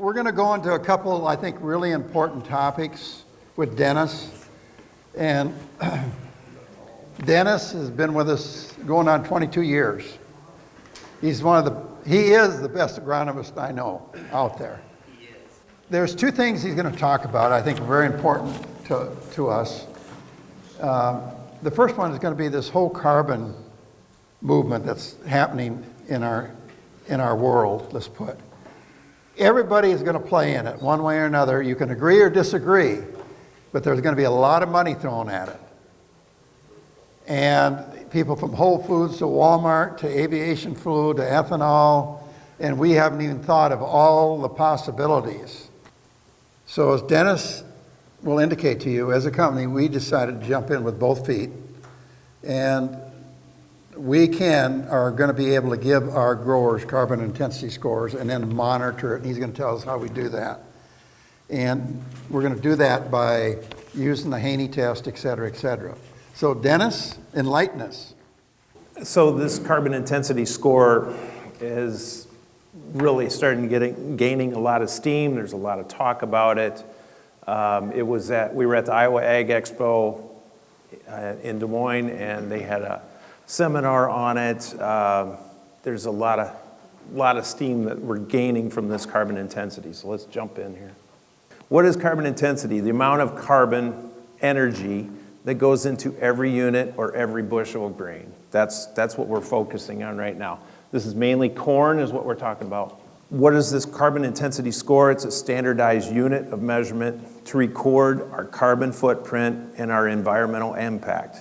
we're going to go into a couple, I think, really important topics with Dennis. And Dennis has been with us going on 22 years. He is the best agronomist I know out there. There's two things he's going to talk about I think are very important to us. The first one is going to be this whole carbon movement that's happening in our world, let's put. Everybody is going to play in it one way or another. You can agree or disagree, but there's going to be a lot of money thrown at it. And people from Whole Foods to Walmart to aviation fuel to ethanol, and we haven't even thought of all the possibilities. So as Dennis will indicate to you, as a company, we decided to jump in with both feet, and we are going to be able to give our growers carbon intensity scores and then monitor it, and he's going to tell us how we do that. And we're going to do that by using the Haney test, et cetera, et cetera. So Dennis, enlighten us. So this carbon intensity score is really starting to gaining a lot of steam. There's a lot of talk about it. We were at the Iowa Ag Expo in Des Moines, and they had a seminar on it. There's a lot of steam that we're gaining from this carbon intensity. So let's jump in here. What is carbon intensity? The amount of carbon energy that goes into every unit or every bushel of grain. That's what we're focusing on right now. This is mainly corn is what we're talking about. What is this carbon intensity score? It's a standardized unit of measurement to record our carbon footprint and our environmental impact.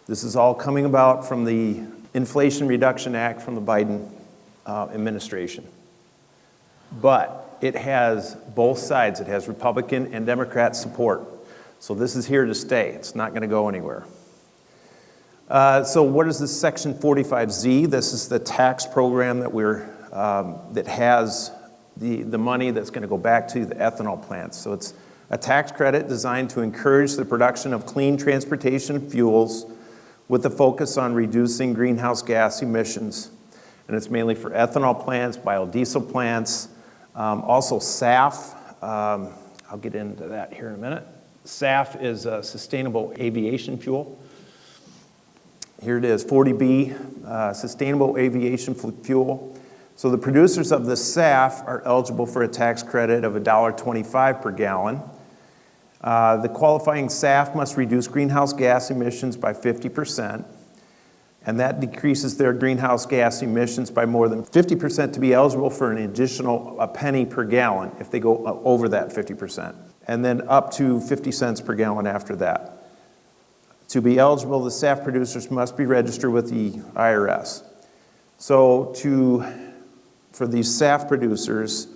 This is all coming about from the Inflation Reduction Act from the Biden administration. But it has both sides. It has Republican and Democrat support. So this is here to stay. It's not going to go anywhere. So what is this Section 45Z? This is the tax program that has the money that's going to go back to the ethanol plants. So it's a tax credit designed to encourage the production of clean transportation fuels with a focus on reducing greenhouse gas emissions. And it's mainly for ethanol plants, biodiesel plants, also SAF. I'll get into that here in a minute. SAF is a sustainable aviation fuel. Here it is, 40B, sustainable aviation fuel. So the producers of the SAF are eligible for a tax credit of $1.25 per gallon. The qualifying SAF must reduce greenhouse gas emissions by 50%, and that decreases their greenhouse gas emissions by more than 50% to be eligible for an additional $0.01 per gallon if they go over that 50%, and then up to 50 cents per gallon after that. To be eligible, the SAF producers must be registered with the IRS. So for these SAF producers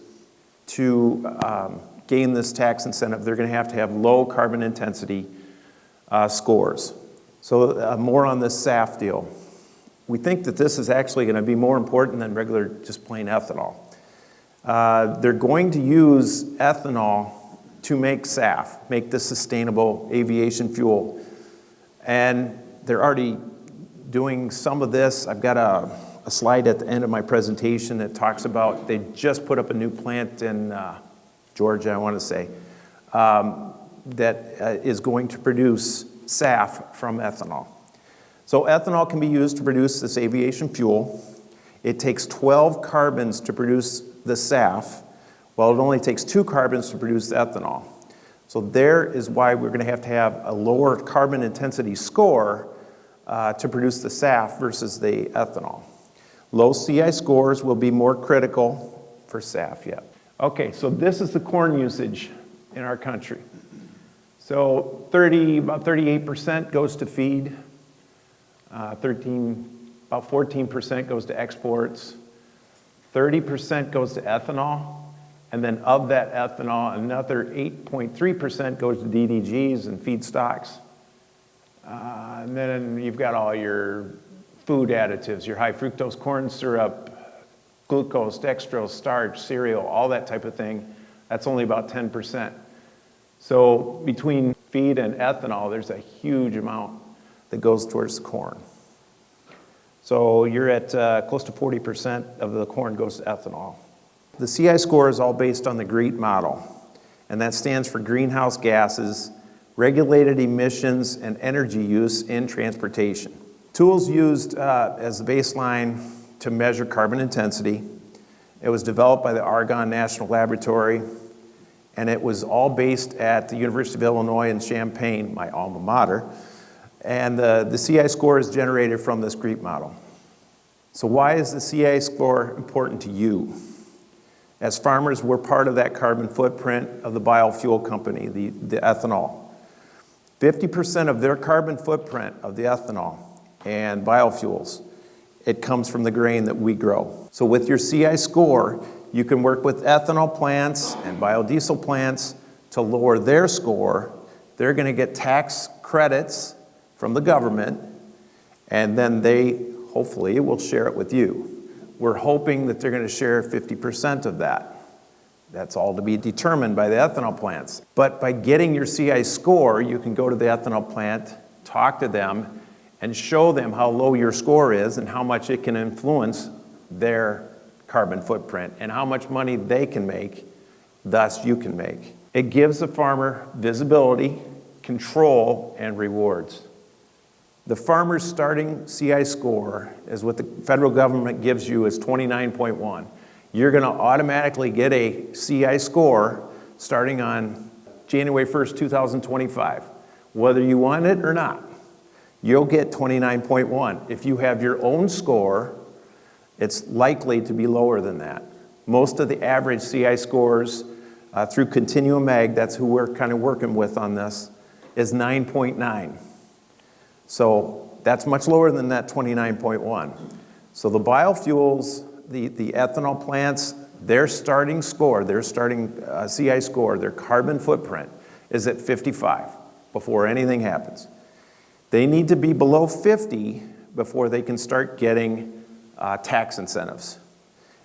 to gain this tax incentive, they're going to have low carbon intensity scores. So more on this SAF deal. We think that this is actually going to be more important than regular just plain ethanol. They're going to use ethanol to make SAF, make this sustainable aviation fuel. And they're already doing some of this. I've got a slide at the end of my presentation that talks about they just put up a new plant in Georgia, I want to say, that is going to produce SAF from ethanol. So ethanol can be used to produce this aviation fuel. It takes 12 carbons to produce the SAF, while it only takes 2 carbons to produce the ethanol. So there is why we're going to have a lower carbon intensity score to produce the SAF versus the ethanol. Low CI scores will be more critical for SAF, yeah. Okay, so this is the corn usage in our country. So about 38% goes to feed, about 14% goes to exports, 30% goes to ethanol, and then of that ethanol, another 8.3% goes to DDGs and feedstocks. And then you've got all your food additives, your high fructose corn syrup, glucose, dextrose, starch, cereal, all that type of thing. That's only about 10%. So between feed and ethanol, there's a huge amount that goes towards corn. So you're at close to 40% of the corn goes to ethanol. The CI score is all based on the GREET model, and that stands for greenhouse gases, regulated emissions, and energy use in transportation. Tools used as the baseline to measure carbon intensity. It was developed by the Argonne National Laboratory, and it was all based at the University of Illinois in Champaign, my alma mater. And the CI score is generated from this GREET model. So why is the CI score important to you? As farmers, we're part of that carbon footprint of the biofuel company, the ethanol. 50% of their carbon footprint of the ethanol and biofuels, it comes from the grain that we grow. So with your CI score, you can work with ethanol plants and biodiesel plants to lower their score. They're going to get tax credits from the government, and then they, hopefully, will share it with you. We're hoping that they're going to share 50% of that. That's all to be determined by the ethanol plants. But by getting your CI score, you can go to the ethanol plant, talk to them, and show them how low your score is and how much it can influence their carbon footprint and how much money they can make, thus you can make. It gives the farmer visibility, control, and rewards. The farmer's starting CI score is what the federal government gives you is 29.1. You're going to automatically get a CI score starting on January 1st, 2025. Whether you want it or not, you'll get 29.1. If you have your own score, it's likely to be lower than that. Most of the average CI scores through Continuum Ag, that's who we're kind of working with on this, is 9.9. So that's much lower than that 29.1. So the biofuels, the ethanol plants, their starting score, their starting CI score, their carbon footprint is at 55 before anything happens. They need to be below 50 before they can start getting tax incentives.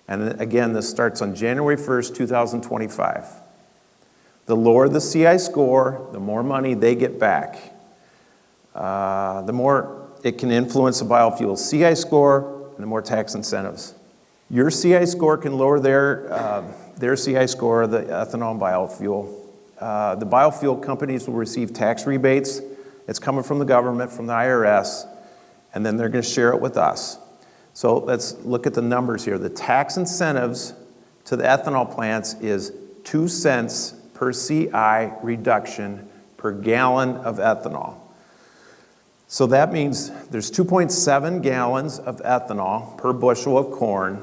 And again, this starts on January 1st, 2025. The lower the CI score, the more money they get back. The more it can influence the biofuel CI score, and the more tax incentives. Your CI score can lower their CI score, the ethanol and biofuel. The biofuel companies will receive tax rebates. It's coming from the government, from the IRS, and then they're going to share it with us. So let's look at the numbers here. The tax incentives to the ethanol plants is 2 cents per CI reduction per gallon of ethanol. So that means there's 2.7 gallons of ethanol per bushel of corn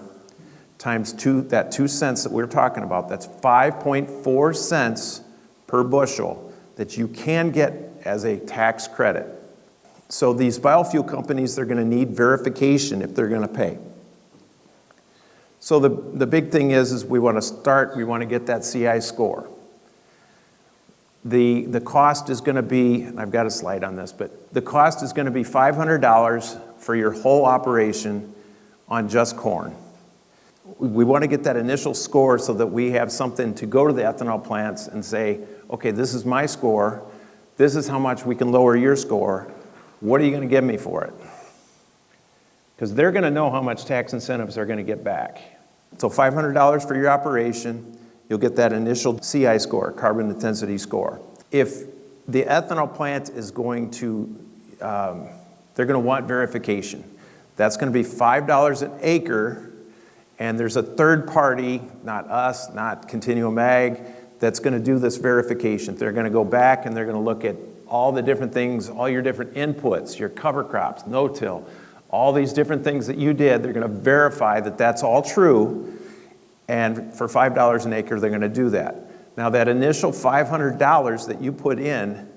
times that 2 cents that we're talking about. That's 5.4 cents per bushel that you can get as a tax credit. So these biofuel companies, they're going to need verification if they're going to pay. So the big thing is we want to get that CI score. The cost is going to be, and I've got a slide on this, but the cost is going to be $500 for your whole operation on just corn. We want to get that initial score so that we have something to go to the ethanol plants and say, okay, this is my score. This is how much we can lower your score. What are you going to give me for it? Because they're going to know how much tax incentives they're going to get back. So $500 for your operation. You'll get that initial CI score, carbon intensity score. If the ethanol plant is going to, they're going to want verification. That's going to be $5 an acre, and there's a third party, not us, not Continuum Ag, that's going to do this verification. They're going to go back and they're going to look at all the different things, all your different inputs, your cover crops, no-till, all these different things that you did. They're going to verify that that's all true. And for $5 an acre, they're going to do that. Now, that initial $500 that you put in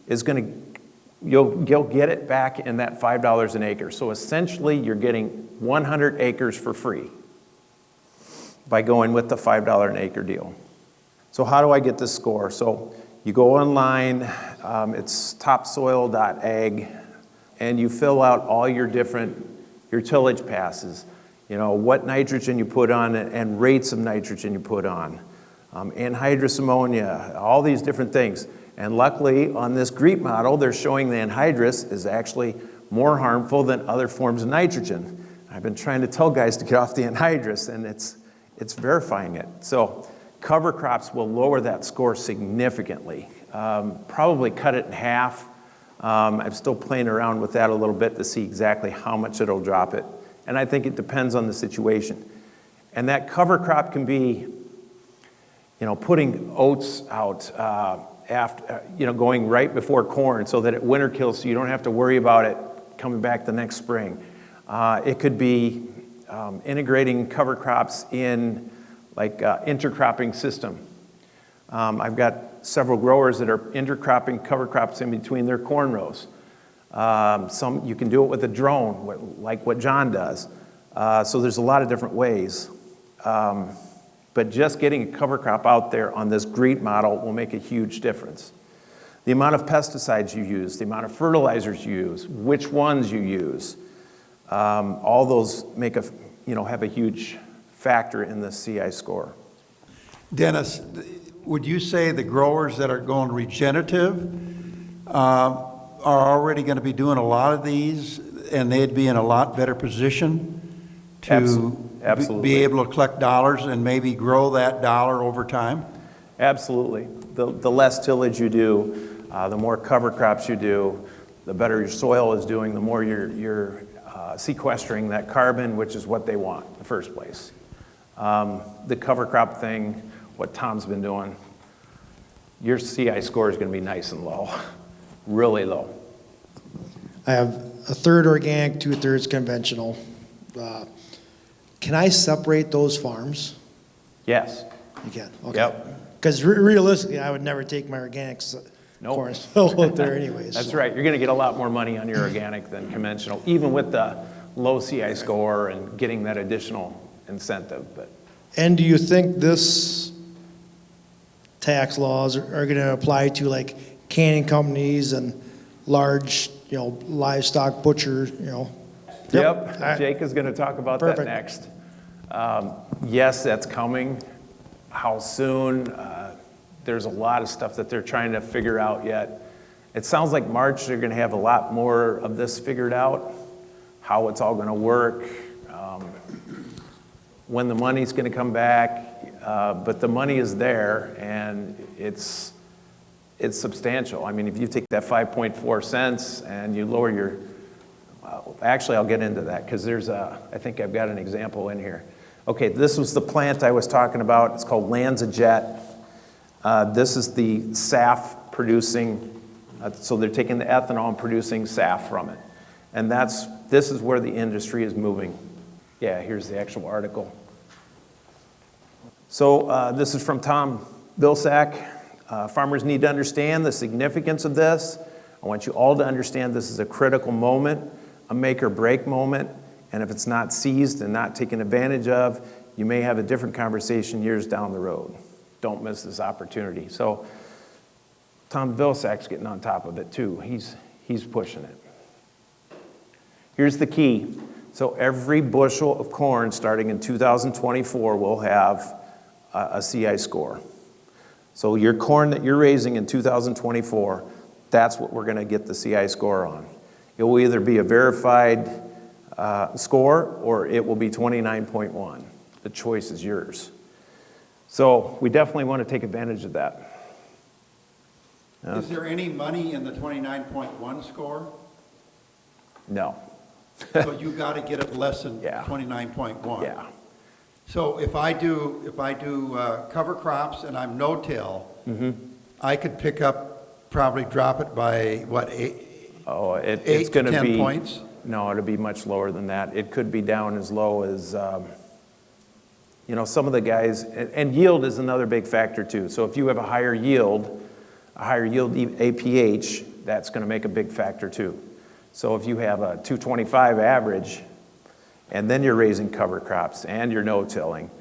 is going to, you'll get it back in that $5 an acre. So essentially, you're getting 100 acres for free by going with the $5 an acre deal. So how do I get this score? So you go online, it's topsoil.ag, and you fill out all your tillage passes. You know, what nitrogen you put on and rates of nitrogen you put on, anhydrous ammonia, all these different things. And luckily, on this GREET model, they're showing the anhydrous is actually more harmful than other forms of nitrogen. I've been trying to tell guys to get off the anhydrous, and it's verifying it. So cover crops will lower that score significantly, probably cut it in half. I'm still playing around with that a little bit to see exactly how much it'll drop it. And I think it depends on the situation. And that cover crop can be, putting oats out after, going right before corn so that it winter kills so you don't have to worry about it coming back the next spring. It could be integrating cover crops in like intercropping system. I've got several growers that are intercropping cover crops in between their corn rows. Some you can do it with a drone, like what John does. So there's a lot of different ways. But just getting a cover crop out there on this GREET model will make a huge difference. The amount of pesticides you use, the amount of fertilizers you use, which ones you use, all those make have a huge factor in the CI score. Dennis, would you say the growers that are going regenerative are already going to be doing a lot of these, and they'd be in a lot better position to Absolutely. be able to collect dollars and maybe grow that dollar over time? Absolutely. The less tillage you do, the more cover crops you do, the better your soil is doing, the more you're sequestering that carbon, which is what they want in the first place. The cover crop thing, what Tom's been doing, your CI score is going to be nice and low, really low. I have a third organic, 2/3 conventional. Can I separate those farms? Yes. You can, okay. Yep. Because realistically, I would never take my organics Nope. corn spill out there anyways. That's so. right. You're going to get a lot more money on your organic than conventional, even with the low CI score and getting that additional incentive. But And do you think this tax laws are going to apply to like canning companies and large, livestock butcher, Yep. Jake is going to talk about Perfect. that next. Yes, that's coming. How soon? There's a lot of stuff that they're trying to figure out yet. It sounds like March they're going to have a lot more of this figured out, how it's all going to work, when the money's going to come back. But the money is there, and it's substantial. I mean, if you take that 5.4 cents and you lower your actually, I'll get into that because I think I've got an example in here. Okay, this was the plant I was talking about. It's called LanzaJet. This is the SAF producing, so they're taking the ethanol and producing SAF from it. And this is where the industry is moving. Yeah, here's the actual article. So this is from Tom Vilsack. Farmers need to understand the significance of this. I want you all to understand this is a critical moment, a make or break moment, and if it's not seized and not taken advantage of, you may have a different conversation years down the road. Don't miss this opportunity. So Tom Vilsack's getting on top of it too. He's pushing it. Here's the key. So every bushel of corn starting in 2024 will have a CI score. So your corn that you're raising in 2024, that's what we're going to get the CI score on. It will either be a verified score or it will be 29.1. The choice is yours. So we definitely want to take advantage of that. Is there any money in the 29.1 score? No. So you got to get it less than Yeah. 29.1. Yeah. So if I do cover crops and I'm no-till, I could pick up, probably drop it by what, eight It's to going to 10 be points? No, it'll be much lower than that. It could be down as low as some of the guys, and yield is another big factor too. So if you have a higher yield APH, that's going to make a big factor too. So if you have a 225 average, and then you're raising cover crops and you're no-tilling,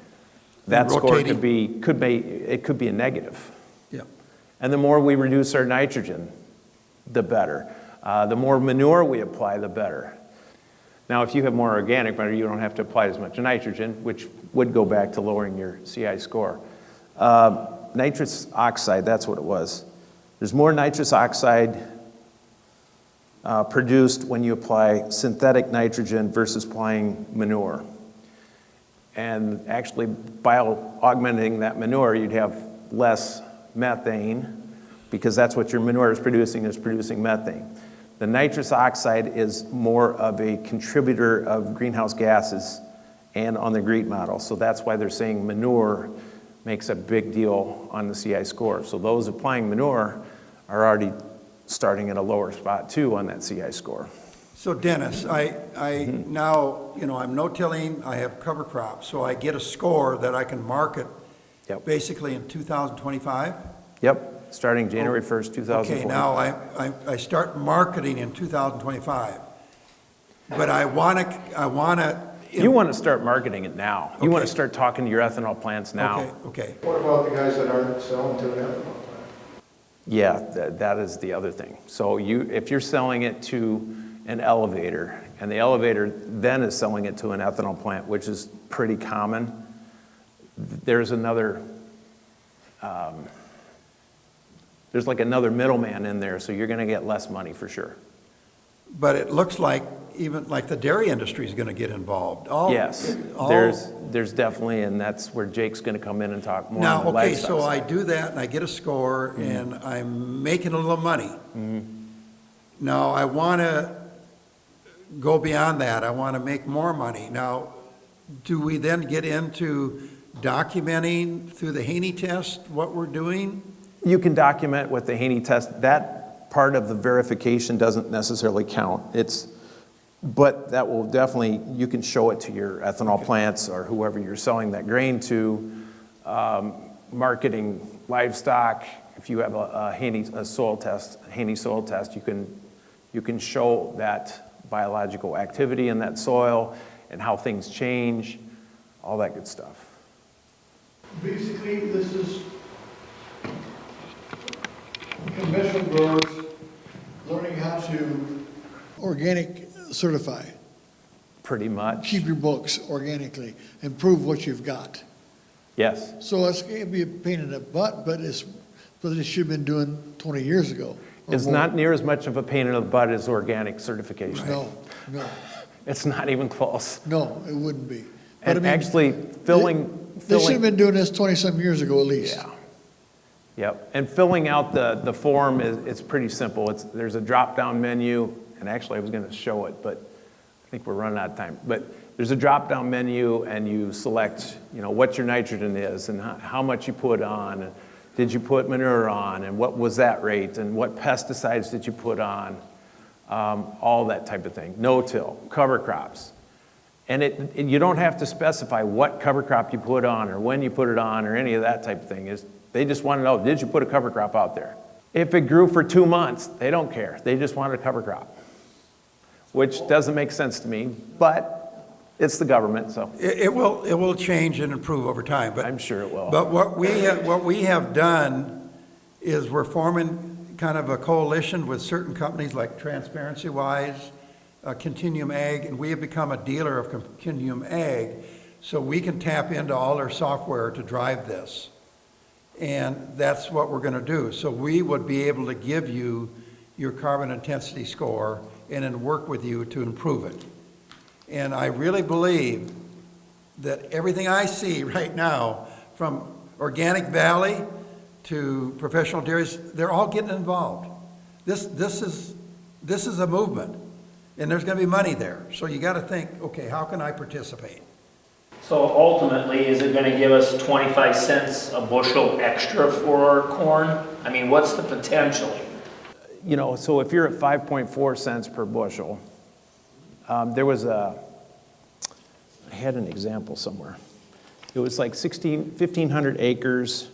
that score could be a negative. Yeah. And the more we reduce our nitrogen, the better. The more manure we apply, the better. Now, if you have more organic matter, you don't have to apply as much nitrogen, which would go back to lowering your CI score. Nitrous oxide, that's what it was. There's more nitrous oxide produced when you apply synthetic nitrogen versus applying manure. And actually, by augmenting that manure, you'd have less methane, because that's what your manure is producing methane. The nitrous oxide is more of a contributor of greenhouse gases and on the GREET model. So that's why they're saying manure makes a big deal on the CI score. So those applying manure are already starting at a lower spot too on that CI score. So Dennis, now, I'm no-tilling, I have cover crops, so I get a score that I can market Yep. basically in 2025? Yep, starting January 1st, 2004. Okay, now I start marketing in 2025, but I want to. You want to start marketing it now. You want Okay. to start talking to your ethanol plants now. Okay. What about the guys that aren't selling to an ethanol plant? Yeah, that is the other thing. So if you're selling it to an elevator, and the elevator then is selling it to an ethanol plant, which is pretty common, there's another, there's like another middleman in there, so you're going to get less money for sure. But it looks like even like the dairy industry is going to get involved. Yes, there's definitely, and that's where Jake's going to come in and talk more on the Now, okay, livestock so I side. do that and I get a score and I'm making a little money. Now, I want to go beyond that. I want to make more money. Now, do we then get into documenting through the Haney test what we're doing? You can document with the Haney test. That part of the verification doesn't necessarily count. But that will definitely, you can show it to your ethanol plants or whoever you're selling that grain to. Marketing livestock, if you have a Haney soil test, you can show that biological activity in that soil and how things change, all that good stuff. Basically, this is conventional growers learning how to Organic certify, Pretty much. keep your books organically, and prove what you've got. Yes. So it's going to be a pain in the butt, but it should have been doing 20 years ago. or It's more. not near as much of a pain in the butt as organic certification. No, It's not even close. it wouldn't be. But And I mean, actually, filling. They should have been doing this 20-some years ago at least. Yeah. Yep. And filling out the form it's pretty simple. There's a drop-down menu, and actually I was going to show it, but I think we're running out of time. But there's a drop-down menu, and you select, what your nitrogen is and how much you put on. And did you put manure on, and what was that rate, and what pesticides did you put on? All that type of thing. No-till, cover crops. And you don't have to specify what cover crop you put on or when you put it on or any of that type of thing. They just want to know, did you put a cover crop out there? If it grew for 2 months, they don't care. They just want a cover crop, which doesn't make sense to me, but it's the government, so It will change and improve over time, but. I'm sure it will. But what we have done is we're forming kind of a coalition with certain companies like Transparency Wise, Continuum Ag, and we have become a dealer of Continuum Ag, so we can tap into all their software to drive this. And that's what we're going to do. So we would be able to give you your carbon intensity score and then work with you to improve it. And I really believe that everything I see right now, from Organic Valley to professional dairies, they're all getting involved. This is a movement, and there's going to be money there. So you got to think, okay, how can I participate? So ultimately, is it going to give us 25 cents a bushel extra for our corn? I mean, what's the potential? So if you're at 5.4 cents per bushel, I had an example somewhere. It was like 1,500 acres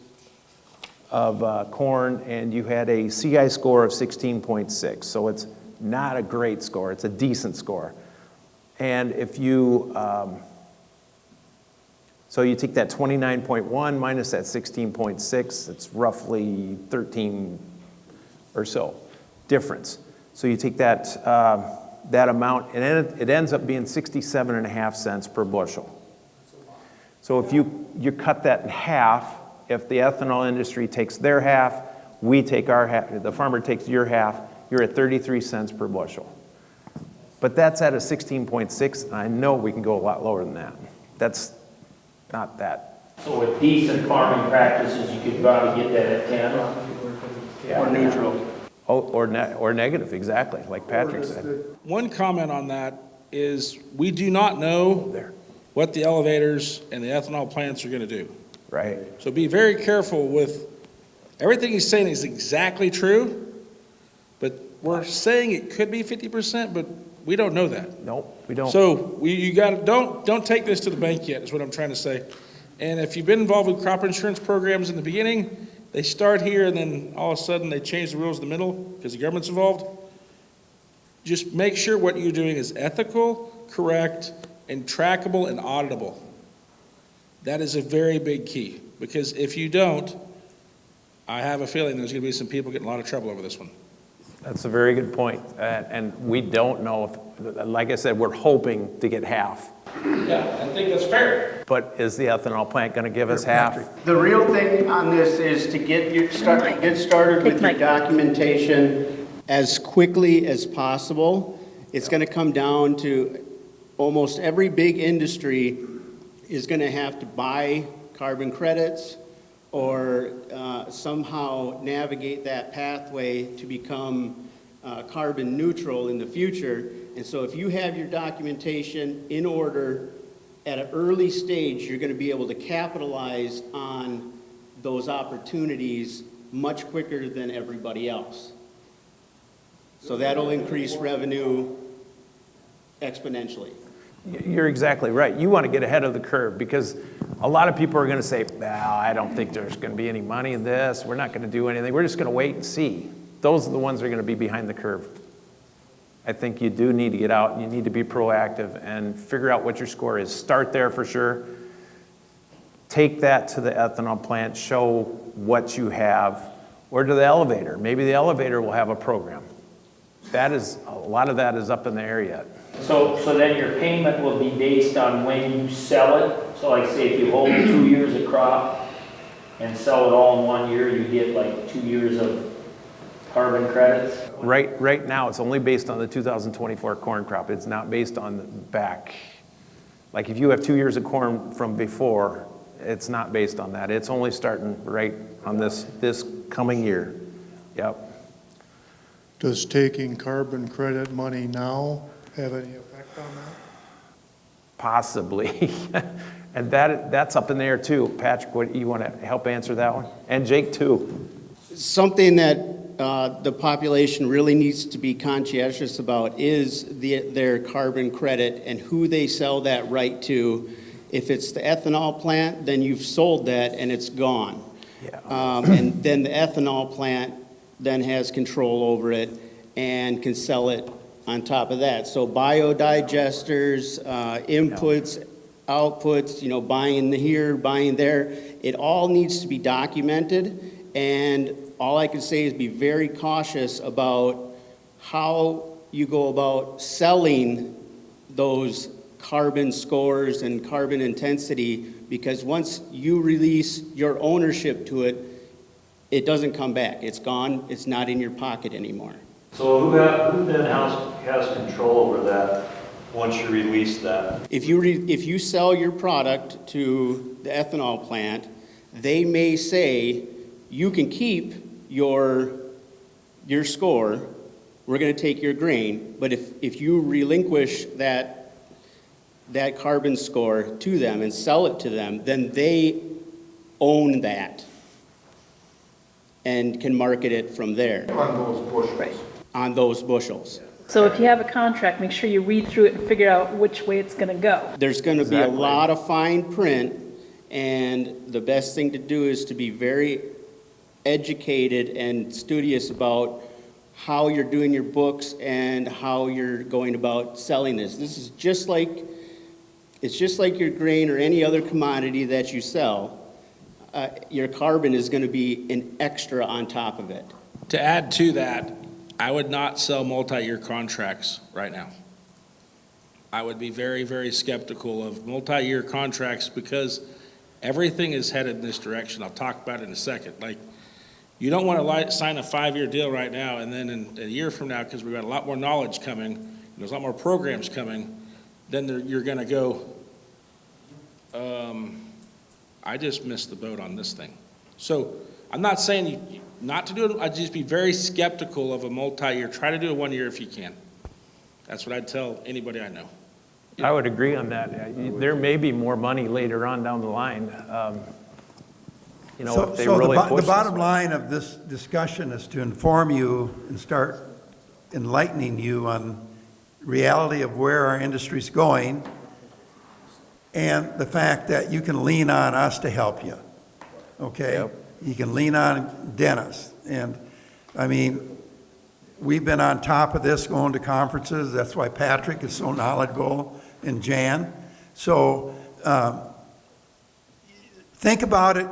of corn, and you had a CI score of 16.6. So it's not a great score, it's a decent score. And if you, so you take that 29.1 minus that 16.6, it's roughly 13 or so difference. So you take that amount, and it ends up being 67.5 cents per bushel. So if you cut that in half, if the ethanol industry takes their half, we take our half, the farmer takes your half, you're at 33 cents per bushel. But that's at a 16.6, and I know we can go a lot lower than that. not that. So with decent farming practices, you could probably get that at 10 or neutral. Oh, or negative, exactly, like Patrick said. One comment on that is we do not know what the elevators and the ethanol plants are going to do. Right. So be very careful with, everything he's saying is exactly true, but we're saying it could be 50%, but we don't know that. Nope, we don't. So you got to, don't take this to the bank yet, is what I'm trying to say. And if you've been involved with crop insurance programs in the beginning, they start here and then all of a sudden they change the rules in the middle because the government's involved. Just make sure what you're doing is ethical, correct, and trackable and auditable. That is a very big key, because if you don't, I have a feeling there's going to be some people getting a lot of trouble over this one. That's a very good point. And we don't know if, like I said, we're hoping to get half. Yeah, I think that's fair. But is the ethanol plant going to give us half? The real thing on this is to get started with your documentation as quickly as possible. It's going to come down to almost every big industry is going to have to buy carbon credits or somehow navigate that pathway to become carbon neutral in the future. And so if you have your documentation in order at an early stage, you're going to be able to capitalize on those opportunities much quicker than everybody else. So that'll increase revenue exponentially. You're exactly right. You want to get ahead of the curve, because a lot of people are going to say, well, I don't think there's going to be any money in this. We're not going to do anything. We're just going to wait and see. Those are the ones that are going to be behind the curve. I think you do need to get out and you need to be proactive and figure out what your score is. Start there for sure. Take that to the ethanol plant, show what you have, or to the elevator. Maybe the elevator will have a program. That is, a lot of that is up in the air yet. So then your payment will be based on when you sell it. So like say if you hold 2 years of crop and sell it all in 1 year, you get like 2 years of carbon credits? Right now, it's only based on the 2024 corn crop. It's not based on the back. Like if you have 2 years of corn from before, it's not based on that. It's only starting right on this coming year. Yep. Does taking carbon credit money now have any effect on that? Possibly. And that's up in the air too. Patrick, what, you want to help answer that one? And Jake too. Something that the population really needs to be conscientious about is their carbon credit and who they sell that right to. If it's the ethanol plant, then you've sold that and it's gone. Yeah. And then the ethanol plant then has control over it and can sell it on top of that. So biodigesters, inputs, outputs, buying here, buying there, it all needs to be documented. And all I can say is be very cautious about how you go about selling those carbon scores and carbon intensity, because once you release your ownership to it, it doesn't come back. It's gone. It's not in your pocket anymore. So who then has control over that once you release that? If you sell your product to the ethanol plant, they may say, you can keep your score, we're going to take your grain, but if you relinquish that carbon score to them and sell it to them, then they own that and can market it from there. On those bushels. Right. On those bushels. So if you have a contract, make sure you read through it and figure out which way it's going to go. There's going to be a lot of fine print, and the best thing to do is to be very educated and studious about how you're doing your books and how you're going about selling this. This is just like your grain or any other commodity that you sell. Your carbon is going to be an extra on top of it. To add to that, I would not sell multi-year contracts right now. I would be very, very skeptical of multi-year contracts because everything is headed in this direction. I'll talk about it in a second. Like, you don't want to sign a 5-year deal right now and then in a year from now, because we've got a lot more knowledge coming, and there's a lot more programs coming, then you're going to go I just missed the boat on this thing. So I'm not saying not to do it, I'd just be very skeptical of a multi-year. Try to do it 1 year if you can. That's what I'd tell anybody I know. I would agree on that. There may be more money later on down the line, if they really push The this bottom way. line of this discussion is to inform you and start enlightening you on reality of where our industry's going and the fact that you can lean on us to help you, okay? Yep. You can lean on Dennis. And, I mean, we've been on top of this going to conferences. That's why Patrick is so knowledgeable, and Jan. So think about it.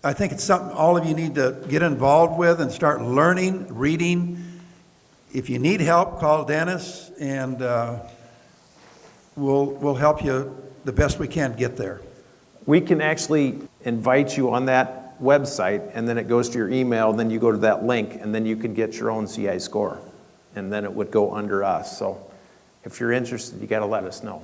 I think it's something all of you need to get involved with and start learning, reading. If you need help, call Dennis, and we'll help you the best we can get there. We can actually invite you on that website, and then it goes to your email, and then you go to that link, and then you can get your own CI score, and then it would go under us. So if you're interested, you got to let us know.